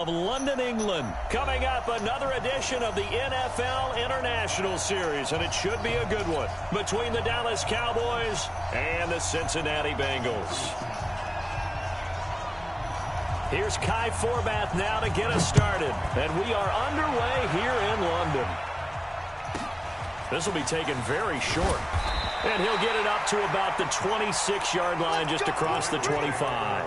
Of London, England. Coming up, another edition of the NFL International Series, and it should be a good one between the Dallas Cowboys and the Cincinnati Bengals. Here's Kai Forbath now to get us started, and we are underway here in London. This will be taken very short, and he'll get it up to about the 26-yard line just across the 25.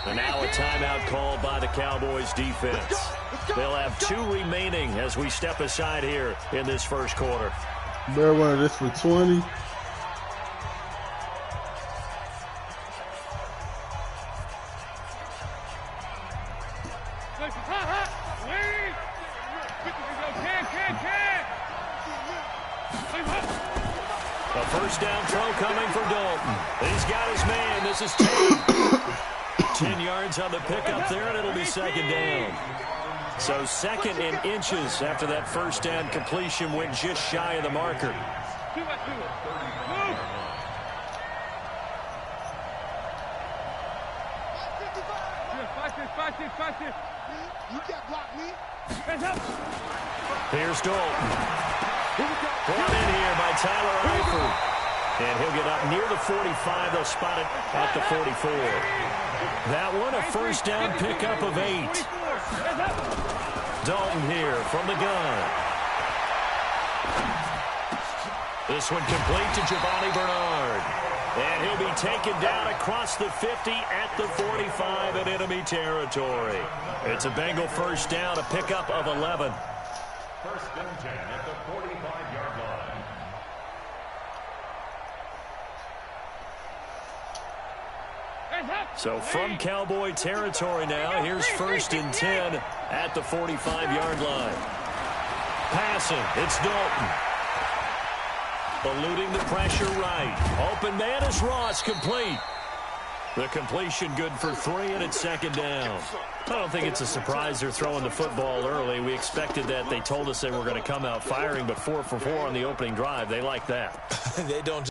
And now a timeout called by the Cowboys defense. They'll have 2 remaining as we step aside here in this first quarter. Better run this for 20. A first down throw coming for Dalton. He's got his man. This is 10 yards on the pickup there, and it'll be second down. So second in inches after that first down completion went just shy of the marker. Here's Dalton. Brought in here by Tyler Eifert. And he'll get up near the 45. They'll spot it at the 44. That one, a first down pickup of 8. Dalton here from the gun. This one complete to Giovanni Bernard. And he'll be taken down across the 50 at the 45 in enemy territory. It's a Bengal first down, a pickup of 11. First and 10 at the 45-yard line. So from Cowboy territory now, here's first and 10 at the 45-yard line. Passing, it's Dalton. Eluding the pressure right. Open man is Ross, complete. The completion good for 3, and it's second down. I don't think it's a surprise they're throwing the football early. We expected that. They told us they were going to come out firing, but 4 for 4 on the opening drive. They like that. They don't.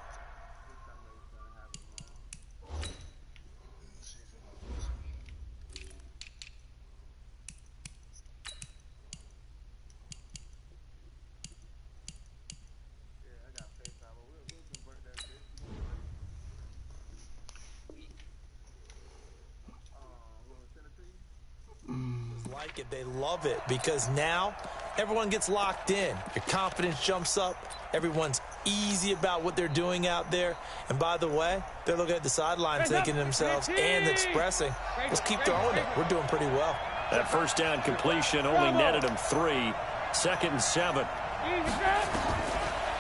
Like it, they love it, because now everyone gets locked in. Your confidence jumps up. Everyone's easy about what they're doing out there. And by the way, they're looking at the sideline thinking to themselves and expressing, let's keep throwing it. We're doing pretty well. That first down completion only netted him 3. Second and 7.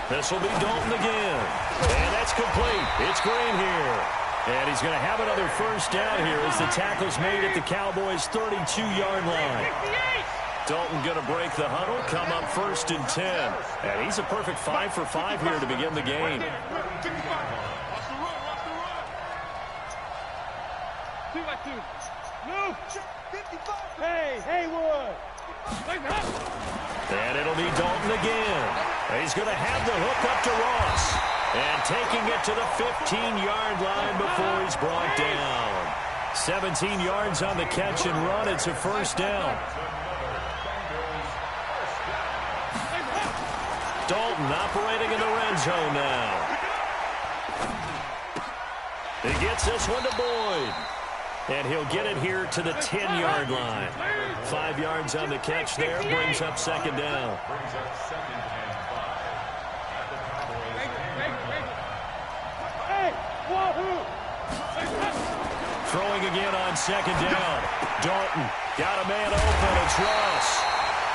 This will be Dalton again. And that's complete. It's Green here. And he's going to have another first down here as the tackle's made at the Cowboys' 32-yard line. Dalton going to break the huddle, come up first and 10. And he's a perfect 5 for 5 here to begin the game. And it'll be Dalton again. He's going to have the hook up to Ross. And taking it to the 15-yard line before he's brought down. 17 yards on the catch and run. It's a first down. Dalton operating in the red zone now. He gets this one to Boyd. And he'll get it here to the 10-yard line. 5 yards on the catch there. Brings up second down. Throwing again on second down. Dalton got a man open. It's Ross.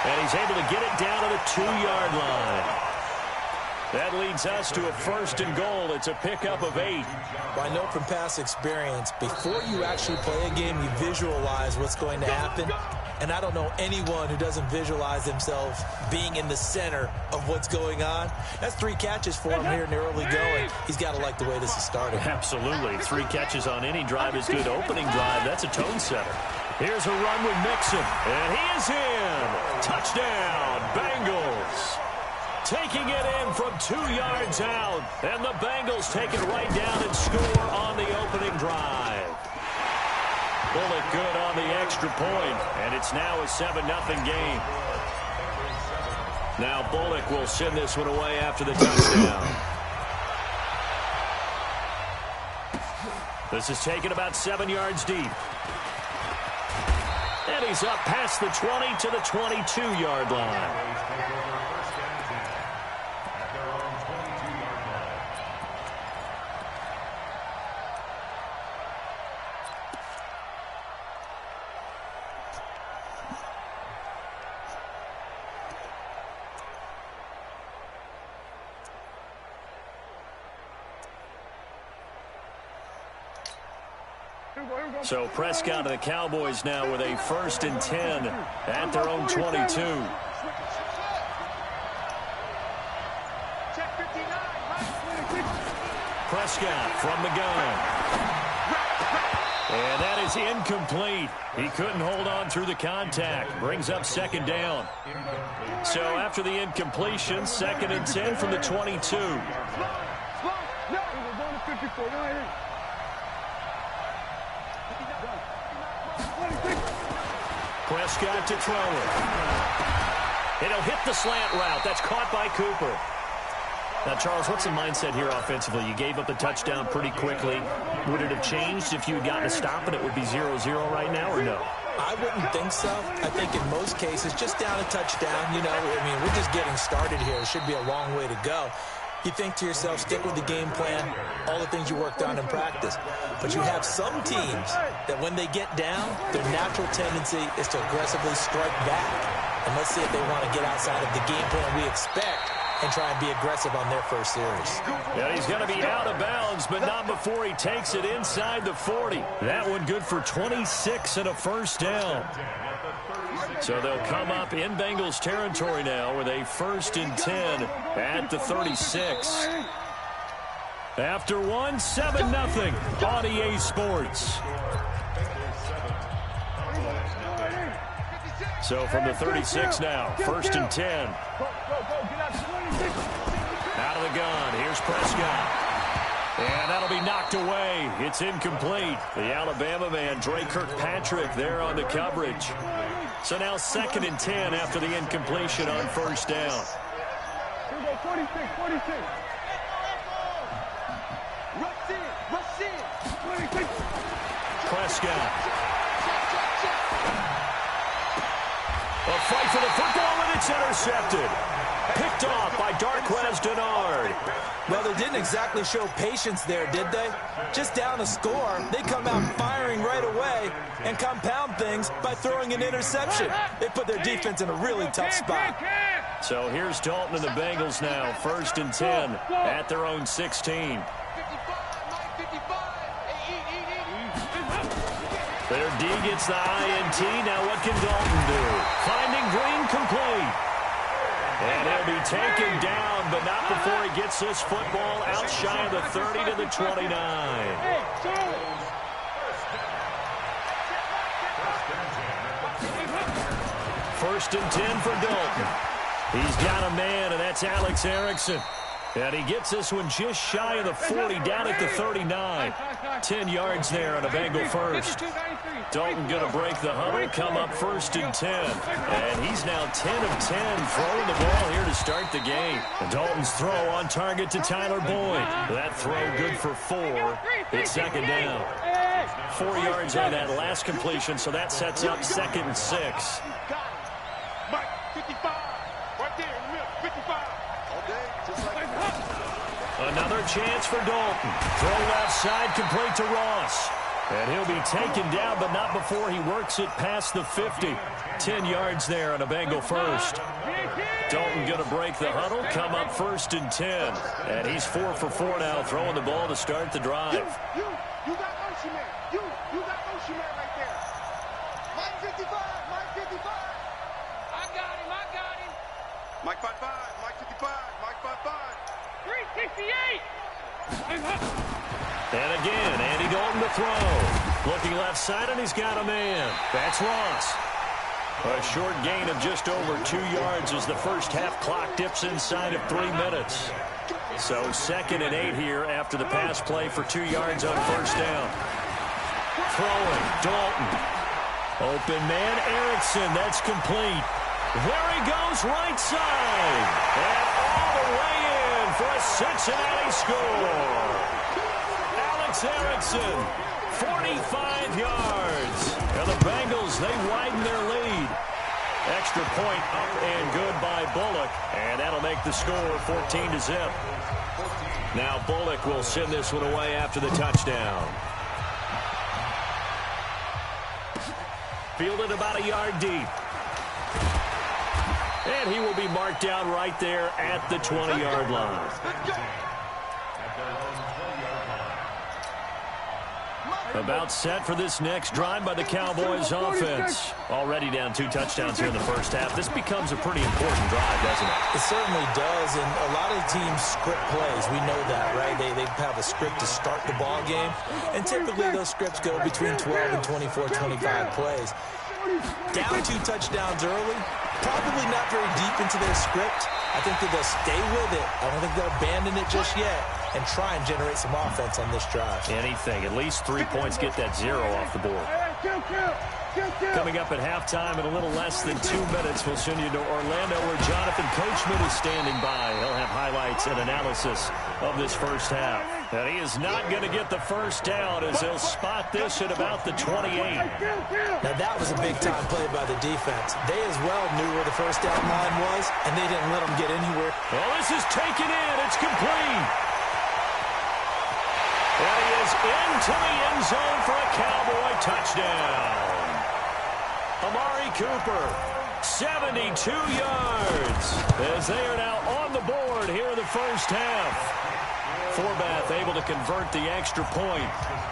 And he's able to get it down to the 2-yard line. That leads us to a 1st and goal. It's a pickup of 8. Well, I know from past experience, before you actually play a game, you visualize what's going to happen. And I don't know anyone who doesn't visualize themselves being in the center of what's going on. That's 3 catches for him here in the early going. He's got to like the way this is starting. Absolutely. 3 catches on any drive is good. Opening drive, that's a tone setter. Here's a run with Mixon, and he is in. Touchdown, Bengals. Taking it in from 2 yards out, and the Bengals take it right down and score on the opening drive. Bullock good on the extra point, and it's now a 7-0 game. Now Bullock will send this one away after the touchdown. This is taken about 7 yards deep. And he's up past the 20 to the 22-yard line. So Prescott and the Cowboys now with a 1st and 10 at their own 22. Prescott from the gun. And that is incomplete. He couldn't hold on through the contact. Brings up 2nd down. So after the incompletion, 2nd and 10 from the 22. Prescott to throw it. And he'll hit the slant route. That's caught by Cooper. Now, Charles, what's the mindset here offensively? You gave up the touchdown pretty quickly. Would it have changed if you had gotten a stop and it would be 0-0 right now, or no? I wouldn't think so. I think in most cases, just down a touchdown, you know, I mean, we're just getting started here. It should be a long way to go. You think to yourself, stick with the game plan, all the things you worked on in practice. But you have some teams that when they get down, their natural tendency is to aggressively strike back. And let's see if they want to get outside of the game plan we expect and try and be aggressive on their first series. Yeah, he's going to be out of bounds, but not before he takes it inside the 40. That one good for 26 and a 1st down. So they'll come up in Bengals territory now with a 1st and 10 at the 36. After 7-0 on EA Sports. So from the 36 now, 1st and 10. Out of the gun, here's Prescott. And that'll be knocked away. It's incomplete. The Alabama man, Dre Kirkpatrick, there on the coverage. So now 2nd and 10 after the incompletion on 1st down. Prescott. A fight for the football, and it's intercepted. Picked off by Darquez Denard. Well, they didn't exactly show patience there, did they? Just down a score, they come out firing right away and compound things by throwing an interception. They put their defense in a really tough spot. So here's Dalton and the Bengals now, 1st and 10 at their own 16. Their D gets the INT. Now what can Dalton do? Finding Green complete. And he'll be taken down, but not before he gets this football out shy of the 30 to the 29. First and 10 for Dalton. He's got a man, and that's Alex Erickson. And he gets this one just shy of the 40, down at the 39. 10 yards there on a Bengal first. Dalton going to break the huddle, come up 1st and 10. And he's now 10 of 10 throwing the ball here to start the game. And Dalton's throw on target to Tyler Boyd. That throw good for 4. It's 2nd down. 4 yards on that last completion, so that sets up 2nd and 6. Another chance for Dalton. Throw left side, complete to Ross. And he'll be taken down, but not before he works it past the 50. 10 yards there on a Bengal first. Dalton going to break the huddle, come up 1st and 10. And he's 4 for 4 now, throwing the ball to start the drive. You got Ocean Man. You got Ocean Man right there. Mike 55, Mike 55. I got him. Mike 55, Mike 55, Mike 55. 368. And again, Andy Dalton to throw. Looking left side, and he's got a man. That's Ross. A short gain of just over 2 yards as the first half clock dips inside of 3 minutes. So 2nd and 8 here after the pass play for 2 yards on first down. Throwing, Dalton. Open man, Erickson. That's complete. There he goes, right side. And all the way in for a Cincinnati score. Alex Erickson, 45 yards. And the Bengals, they widen their lead. Extra point up and good by Bullock. And that'll make the score 14-0. Now Bullock will send this one away after the touchdown. Fielded about a yard deep. And he will be marked down right there at the 20-yard line. About set for this next drive by the Cowboys offense. Already down 2 touchdowns here in the first half. This becomes a pretty important drive, doesn't it? It certainly does, and a lot of teams script plays. We know that, right? They have a script to start the ball game, and typically those scripts go between 12 and 24, 25 plays. Down 2 touchdowns early, probably not very deep into their script. I think that they'll stay with it. I don't think they'll abandon it just yet and try and generate some offense on this drive. Anything. At least 3 points, get that 0 off the board. Coming up at halftime in a little less than 2 minutes, we'll send you to Orlando where Jonathan Coachman is standing by. He'll have highlights and analysis of this first half. And he is not going to get the first down as he'll spot this at about the 28. Now that was a big-time play by the defense. They as well knew where the first down line was, and they didn't let them get anywhere. Well, this is taken in. It's complete. And he is into the end zone for a Cowboy touchdown. Amari Cooper, 72 yards, as they are now on the board here in the first half. Forbath able to convert the extra point,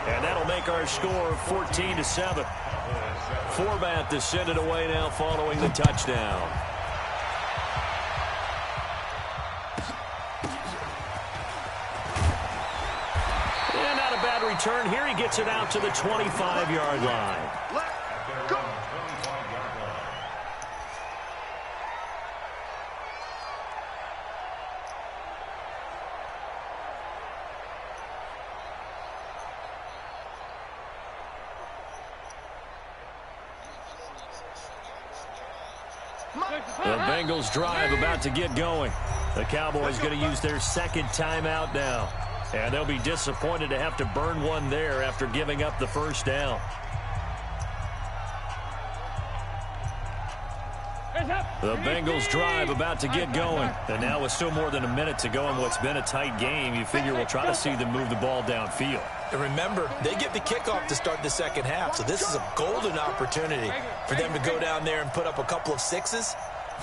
and that'll make our score 14-7. Forbath to send it away now following the touchdown. And not a bad return here. He gets it out to the 25-yard line. The Bengals drive about to get going. The Cowboys going to use their second timeout now. And they'll be disappointed to have to burn one there after giving up the first down. The Bengals drive about to get going. And now with still more than a minute to go in what's been a tight game, you figure we'll try to see them move the ball downfield. And remember, they get the kickoff to start the second half, so this is a golden opportunity for them to go down there and put up a couple of sixes.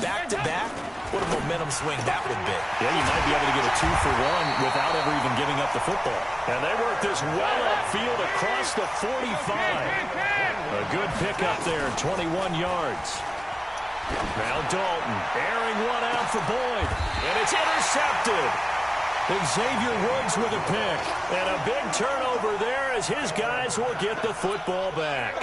Back-to-back, what a momentum swing that would be. Yeah, you might be able to get a 2-for-1 without ever even giving up the football. And they work this well upfield across the 45. A good pickup there, 21 yards. Now Dalton, airing one out for Boyd, and it's intercepted. Xavier Woods with a pick, and a big turnover there as his guys will get the football back.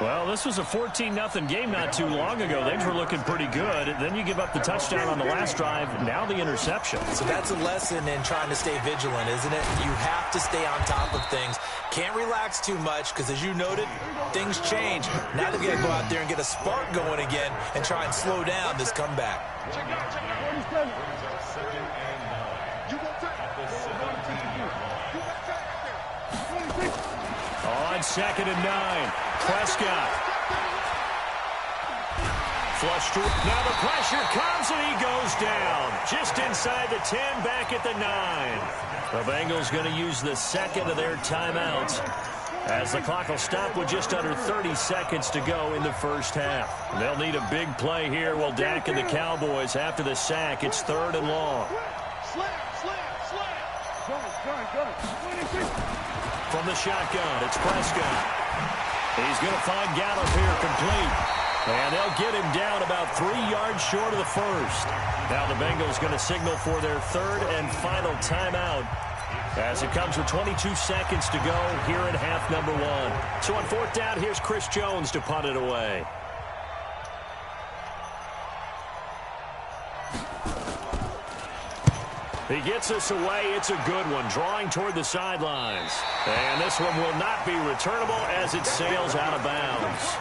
Well, this was a 14-0 game not too long ago. Things were looking pretty good. Then you give up the touchdown on the last drive, now the interception. So that's a lesson in trying to stay vigilant, isn't it? You have to stay on top of things. Can't relax too much because, as you noted, things change. Now they've got to go out there and get a spark going again and try and slow down this comeback. On 2nd and 9, Prescott. Flush through. Now the pressure comes and he goes down. Just inside the 10, back at the 9. The Bengals going to use the second of their timeouts As the clock will stop with just under 30 seconds to go in the first half. They'll need a big play here. Will Dak and the Cowboys after the sack. It's 3rd and long. From the shotgun, it's Prescott. He's going to find Gallup here complete. And they'll get him down about 3 yards short of the first. Now the Bengals going to signal for their 3rd and final timeout as it comes with 22 seconds to go here in half number 1. So on 4th down, here's Chris Jones to punt it away. He gets us away. It's a good one, drawing toward the sidelines. And this one will not be returnable as it sails out of bounds.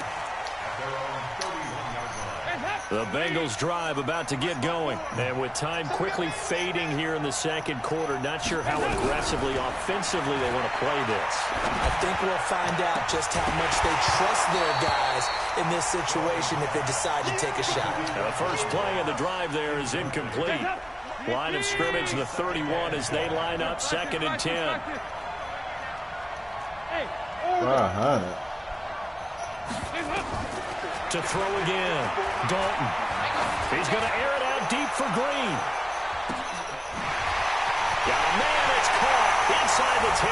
The Bengals drive about to get going. And with time quickly fading here in the second quarter, not sure how aggressively, offensively they want to play this. I think we'll find out just how much they trust their guys in this situation if they decide to take a shot. Now the first play of the drive there is incomplete. Line of scrimmage, the 31 as they line up 2nd and 10. To throw again. Dalton. He's going to air it out deep for Green. Yeah, man, it's caught inside the 10.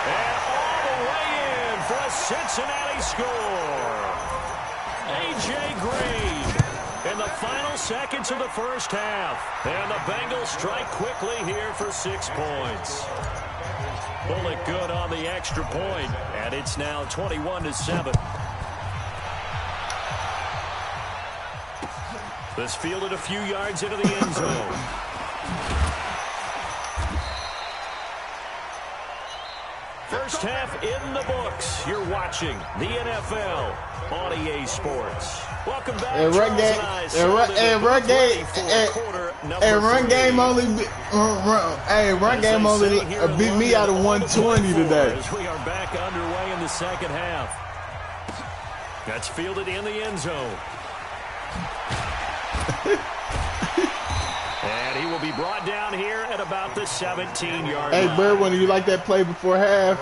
And all the way in for a Cincinnati score. A.J. Green in the final seconds of the first half. And the Bengals strike quickly here for 6 points. Bullet good on the extra point, and it's now 21-7. This fielded a few yards into the end zone. First half in the books. You're watching the NFL on EA Sports. Welcome back. Run game only beat me out of 120 today. As we are back underway in the second half. That's fielded in the end zone. And he will be brought down here at about the 17-yard line. Hey, Bird, when you like that play before half?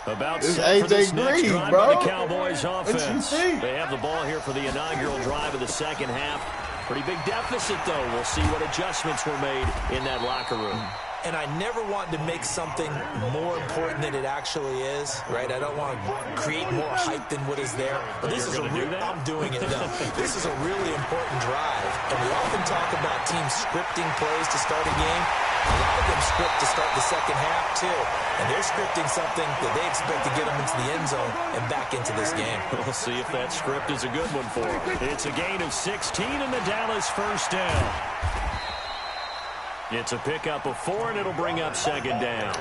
About it's set for this AJ next Green, drive bro. by the Cowboys offense. They have the ball here for the inaugural drive of the second half. Pretty big deficit, though. We'll see what adjustments were made in that locker room. And I never want to make something more important than it actually is, right? I don't want to create more hype than what is there. But this is I'm doing it, though. This is a really important drive. And we often talk about teams scripting plays to start a game. A lot of them script to start the second half, too. And they're scripting something that they expect to get them into the end zone and back into this game. We'll see if that script is a good one for them. It's a gain of 16 in the Dallas first down. It's a pickup of 4, and it'll bring up second down.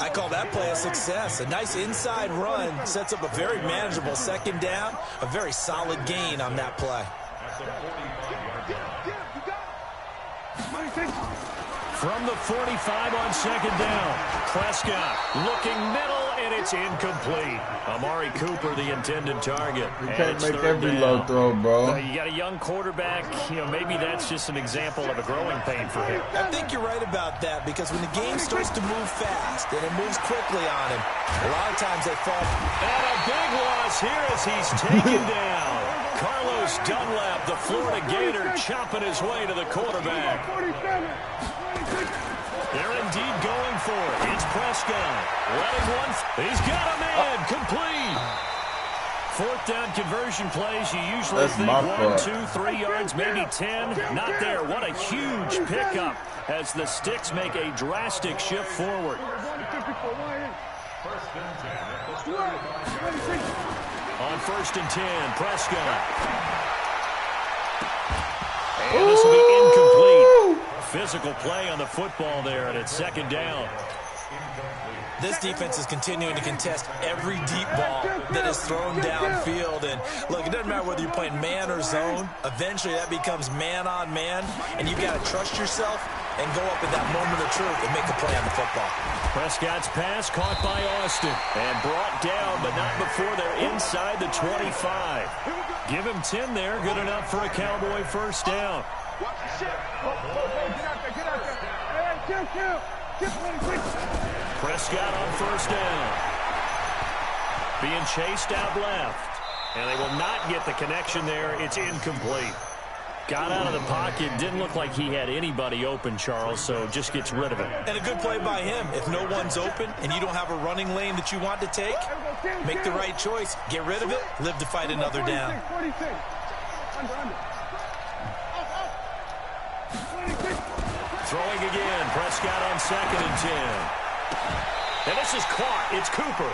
I call that play a success. A nice inside run sets up a very manageable second down. A very solid gain on that play. From the 45 on second down, Prescott looking middle, and it's incomplete. Amari Cooper, the intended target. You can't make every low throw, bro. You got a young quarterback. Maybe that's just an example of a growing pain for him. I think you're right about that, because when the game starts to move fast and it moves quickly on him, a lot of times they fall. And a big loss here as he's taken down. Carlos Dunlap, the Florida Gator, chopping his way to the quarterback. They're indeed going for it. It's Prescott. Letting one. He's got a man. Complete. 4th down conversion plays. You usually think 1, 2, 3 yards, maybe 10. Not there. What a huge pickup as the Sticks make a drastic shift forward. On 1st and 10, Prescott. And this will be incomplete. Physical play on the football there, and it's second down. This defense is continuing to contest every deep ball that is thrown downfield. And look, it doesn't matter whether you're playing man or zone. Eventually, that becomes man on man, and you've got to trust yourself and go up at that moment of truth and make a play on the football. Prescott's pass caught by Austin and brought down, but not before they're inside the 25. Give him 10 there. Good enough for a Cowboy first down. Prescott on first down. Being chased out left. And they will not get the connection there. It's incomplete. Got out of the pocket. Didn't look like he had anybody open, Charles, so just gets rid of it. And a good play by him. If no one's open and you don't have a running lane that you want to take, make the right choice. Get rid of it. Live to fight another down. Throwing again. Prescott on 2nd and 10. And this is caught. It's Cooper.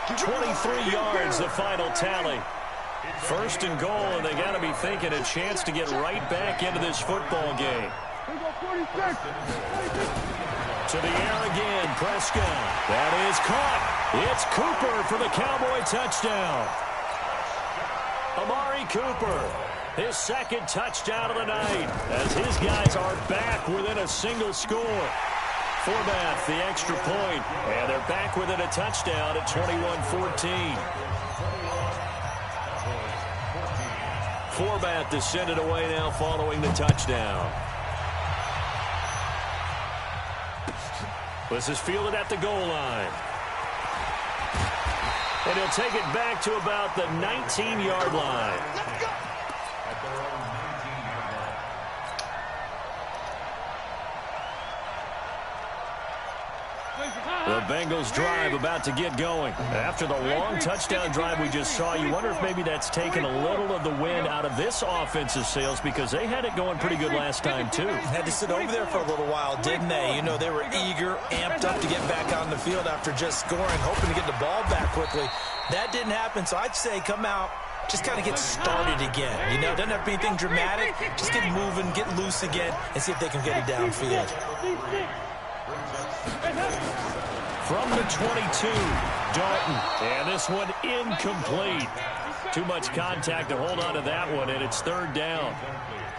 23 yards, the final tally. 1st and goal, and they got to be thinking a chance to get right back into this football game. To the air again, Prescott. That is caught. It's Cooper for the Cowboy touchdown. Amari Cooper, his 2nd touchdown of the night, as his guys are back within a single score. Forbath, the extra point, and they're back within a touchdown at 21-14. Forbath is sent it away now following the touchdown. This is fielded at the goal line. And he'll take it back to about the 19-yard line. The Bengals drive about to get going. After the long touchdown drive we just saw, you wonder if maybe that's taken a little of the wind out of this offensive sails, because they had it going pretty good last time, too. Had to sit over there for a little while, didn't they? You know, they were eager, amped up to get back on the field after just scoring, hoping to get the ball back quickly. That didn't happen, so I'd say come out, just kind of get started again. You know, doesn't have to be anything dramatic. Just get moving, get loose again, and see if they can get it downfield. From the 22, Dalton. And this one incomplete. Too much contact to hold on to that one, and it's 3rd down.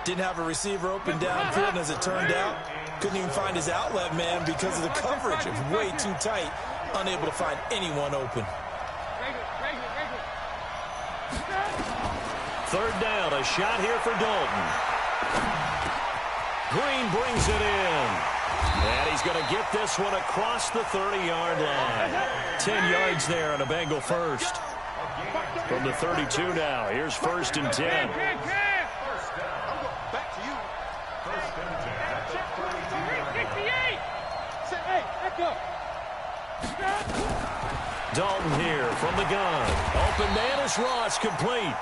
Didn't have a receiver open downfield, and as it turned out, couldn't even find his outlet man because of the coverage. It was way too tight, unable to find anyone open. 3rd down, a shot here for Dalton. Green brings it in. And he's going to get this one across the 30-yard line. 10 yards there on a Bengal first. From the 32 now, here's 1st and 10. Back to you. Dalton here from the gun. Open man is Ross, complete.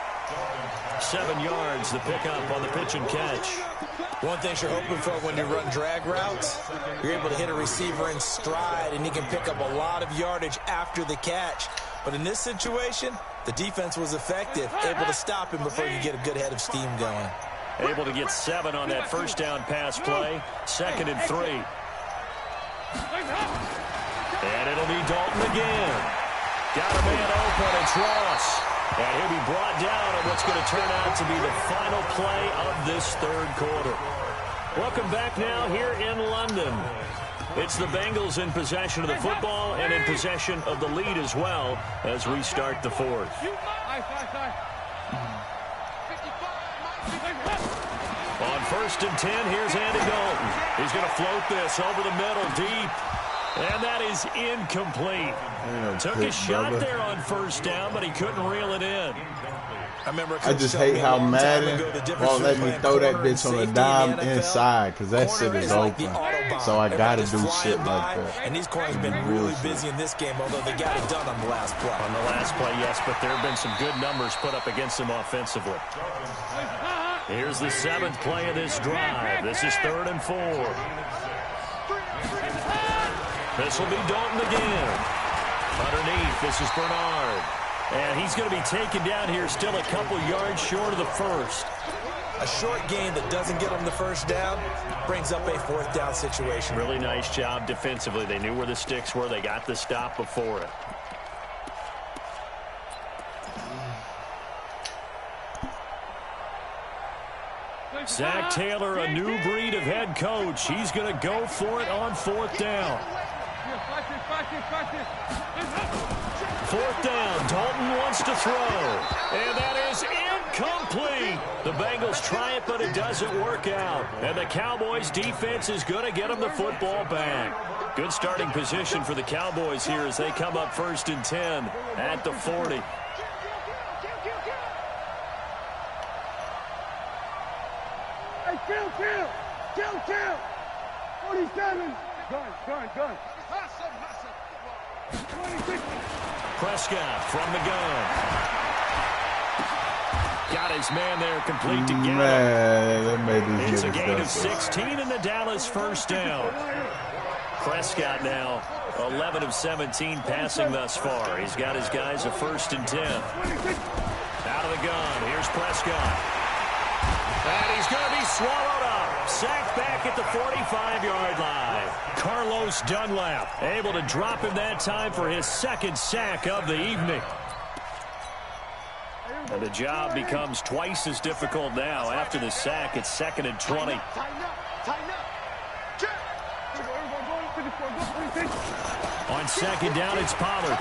7 yards, the pickup on the pitch and catch. One thing you're hoping for when you run drag routes, you're able to hit a receiver in stride, and he can pick up a lot of yardage after the catch. But in this situation, the defense was effective, able to stop him before you get a good head of steam going. Able to get 7 on that 1st down pass play. 2nd and 3. And it'll be Dalton again. Got a man open, it's Ross. And he'll be brought down on what's going to turn out to be the final play of this 3rd quarter. Welcome back now here in London. It's the Bengals in possession of the football and in possession of the lead as well as we start the 4th. On 1st and 10, here's Andy Dalton. He's going to float this over the middle deep. And that is incomplete. Took a shot there on 1st down, but he couldn't reel it in. I just hate how Madden won't let me throw that bitch on a dime inside, because that shit is open. So I got to do shit like that. And these corners have been really busy in this game, although they got it done on the last play. On the last play, yes, but there have been some good numbers put up against them offensively. Here's the 7th play of this drive. This is 3rd and 4. This will be Dalton again. Underneath, this is Bernard. And he's going to be taken down here still a couple yards short of the 1st. A short gain that doesn't get him the 1st down brings up a 4th down situation. Really nice job defensively. They knew where the sticks were. They got the stop before it. Zach Taylor, a new breed of head coach. He's going to go for it on 4th down. 4th down, Dalton wants to throw. And that is Complete. The Bengals try it, but it doesn't work out. And the Cowboys' defense is going to get them the football back. Good starting position for the Cowboys here as they come up 1st and 10 at the 40. Hey, kill. 47. Gun. Hustle. 26. Prescott from the gun. Got his man there complete to get him. It's a gain of 16 in the Dallas first down. Prescott now 11 of 17 passing thus far. He's got his guys a 1st and 10. Out of the gun. Here's Prescott. And he's going to be swallowed up. Sacked back at the 45-yard line. Carlos Dunlap able to drop him that time for his 2nd sack of the evening. And the job becomes twice as difficult now after the sack. It's 2nd and 20. Tighten up. On 2nd down, it's Pollard.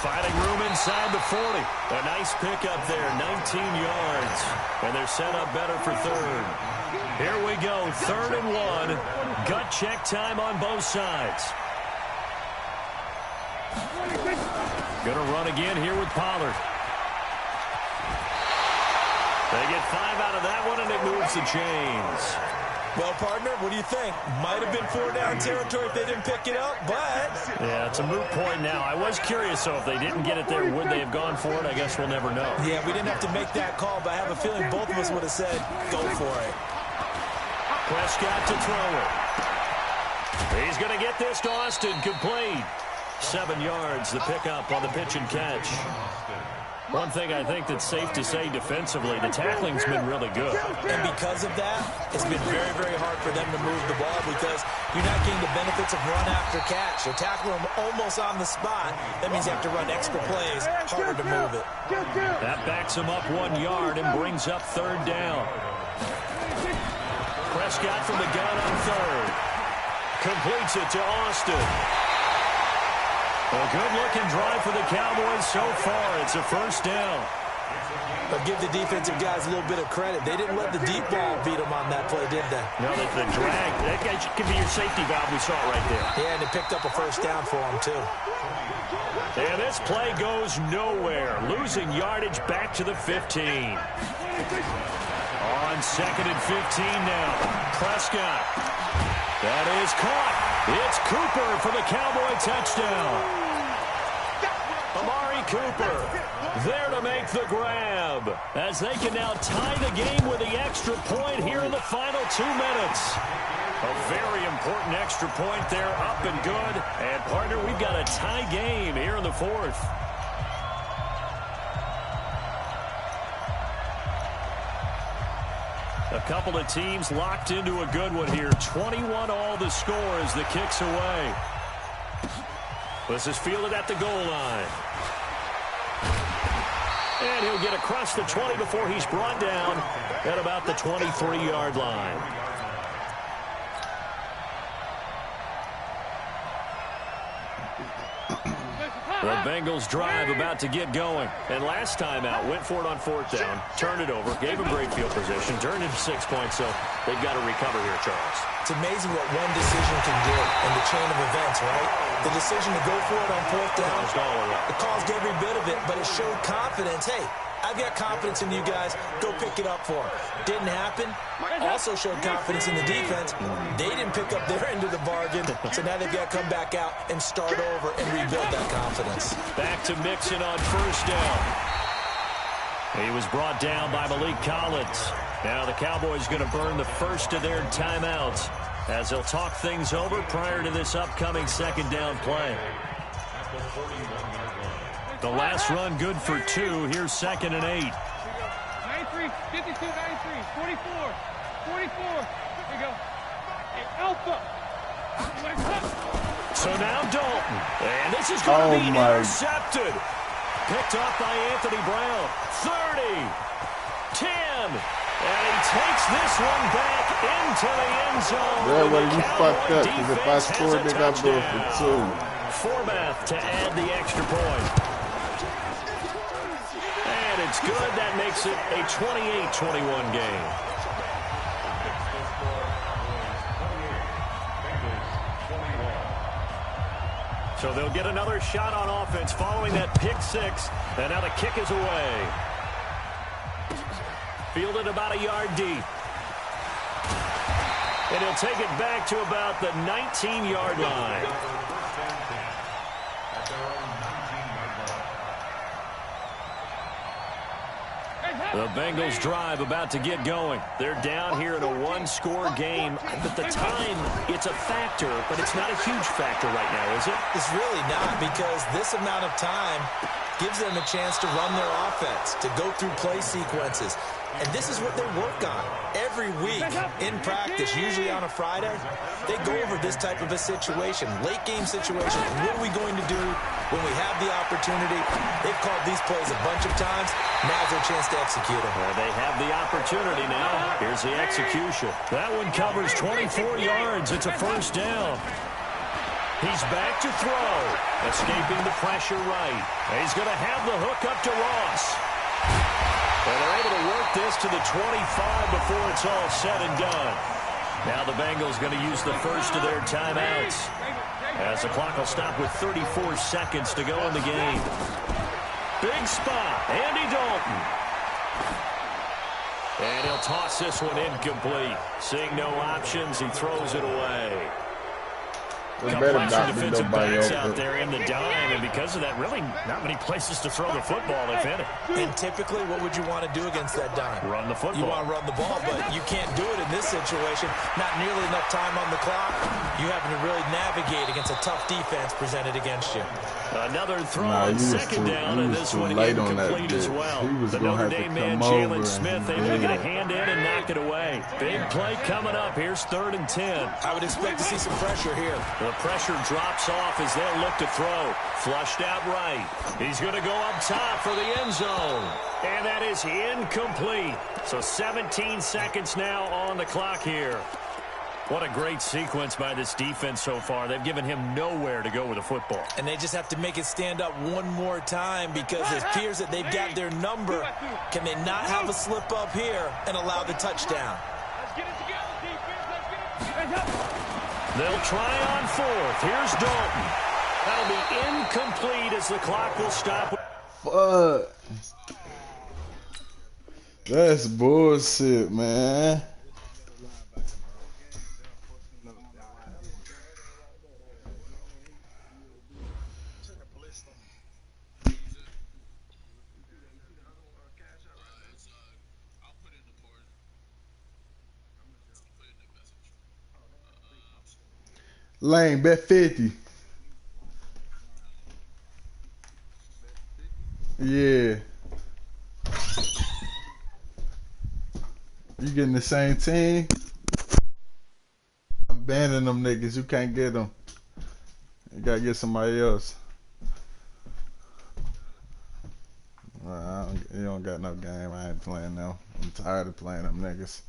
Finding room inside the 40. A nice pickup there, 19 yards. And they're set up better for 3rd. Here we go, 3rd and 1. Gut check time on both sides. Going to run again here with Pollard. They get 5 out of that one, and it moves the chains. Well, partner, what do you think? Might have been 4-down territory if they didn't pick it up, but... Yeah, it's a moot point now. I was curious, though, if they didn't get it there, would they have gone for it? I guess we'll never know. Yeah, we didn't have to make that call, but I have a feeling both of us would have said, go for it. Prescott to throw it. He's going to get this to Austin, complete. 7 yards, the pickup on the pitch and catch. One thing I think that's safe to say defensively, the tackling's been really good. And because of that, it's been very, very hard for them to move the ball because you're not getting the benefits of run after catch. You're tackling them almost on the spot. That means you have to run extra plays, harder to move it. That backs him up 1 yard and brings up 3rd down. Prescott from the gun on 3rd. Completes it to Austin. A good-looking drive for the Cowboys so far. It's a 1st down. But give the defensive guys a little bit of credit. They didn't let the deep ball beat them on that play, did they? No, the drag. That guy could be your safety valve. We saw it right there. Yeah, and they picked up a 1st down for them, too. And this play goes nowhere. Losing yardage back to the 15. On 2nd and 15 now. Prescott. That is caught. It's Cooper for the Cowboy touchdown. Amari Cooper there to make the grab as they can now tie the game with the extra point here in the final 2 minutes. A very important extra point there, up and good. And, partner, we've got a tie game here in the 4th. A couple of teams locked into a good one here. 21 all the score as the kick's away. This is fielded at the goal line. And he'll get across the 20 before he's brought down at about the 23-yard line. The Bengals drive about to get going. And last time out, went for it on 4th down, turned it over, gave him great field position, turned it to 6 points, so they've got to recover here, Charles. It's amazing what one decision can do in the chain of events, right? The decision to go for it on 4th down, it caused every bit of it, but it showed confidence. Hey, I've got confidence in you guys. Go pick it up for them. Didn't happen. Also showed confidence in the defense. They didn't pick up their end of the bargain, so now they've got to come back out and start over and rebuild that confidence. Back to Mixon on 1st down. He was brought down by Malik Collins. Now the Cowboys going to burn the first of their timeouts as they'll talk things over prior to this upcoming 2nd down play. The last run good for 2. Here's 2nd and 8. 93, 52, 93, 44, 44. Here we go. Hey, Alpha. So now Dalton. And this is going to be intercepted. Picked off by Anthony Brown. 30. 10. And he takes this one back into the end zone. Yeah, well, you fucked up, because if I scored it, I'm going for 2. Formath to add the extra point. good. That makes it a 28-21 game. So they'll get another shot on offense following that pick six. And now the kick is away. Fielded about a yard deep. And he'll take it back to about the 19-yard line. The Bengals drive about to get going. They're down here in a one-score game. But the time, it's a factor, but it's not a huge factor right now, is it? It's really not, because this amount of time gives them a chance to run their offense, to go through play sequences. And this is what they work on every week in practice, usually on a Friday. They go over this type of a situation, late-game situation. What are we going to do when we have the opportunity? They've called these plays a bunch of times. Now's their chance to execute them. They have the opportunity now. Here's the execution. That one covers 24 yards. It's a first down. He's back to throw. Escaping the pressure right. He's going to have the hook up to Ross. And they're able to work this to the 25 before it's all said and done. Now the Bengals going to use the first of their timeouts, as the clock will stop with 34 seconds to go in the game. Big spot, Andy Dalton. And he'll toss this one incomplete. Seeing no options, he throws it away. Couple extra defensive backs out there in the dime, and because of that, really not many places to throw the football, if any. And typically, what would you want to do against that dime? Run the football. You want to run the ball, but you can't do it in this situation. Not nearly enough time on the clock. You having to really navigate against a tough defense presented against you. Another throw on second down, and this one incomplete as well. The Notre Dame man, Jalen Smith, able to get a hand in and knock it away. Big play coming up. Here's 3rd and 10. I would expect to see some pressure here. The pressure drops off as they'll look to throw. Flushed out right. He's going to go up top for the end zone. And that is incomplete. So 17 seconds now on the clock here. What a great sequence by this defense so far. They've given him nowhere to go with the football. And they just have to make it stand up one more time, because it appears that they've got their number. Can they not have a slip up here and allow the touchdown? Let's get it together, defense. Let's get it. They'll try on 4th. Here's Dalton. That'll be incomplete as the clock will stop. Fuck. That's bullshit, man. Lane, bet 50. Yeah. You getting the same team? I'm banning them niggas. You can't get them. You gotta get somebody else. You don't got no game. I ain't playing now. I'm tired of playing them niggas.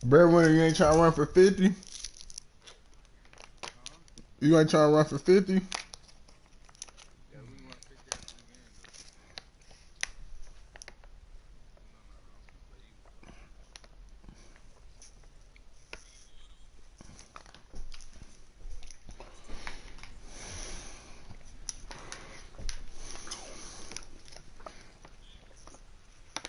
Breadwinner, you ain't trying to run for 50? You ain't trying to run for 50?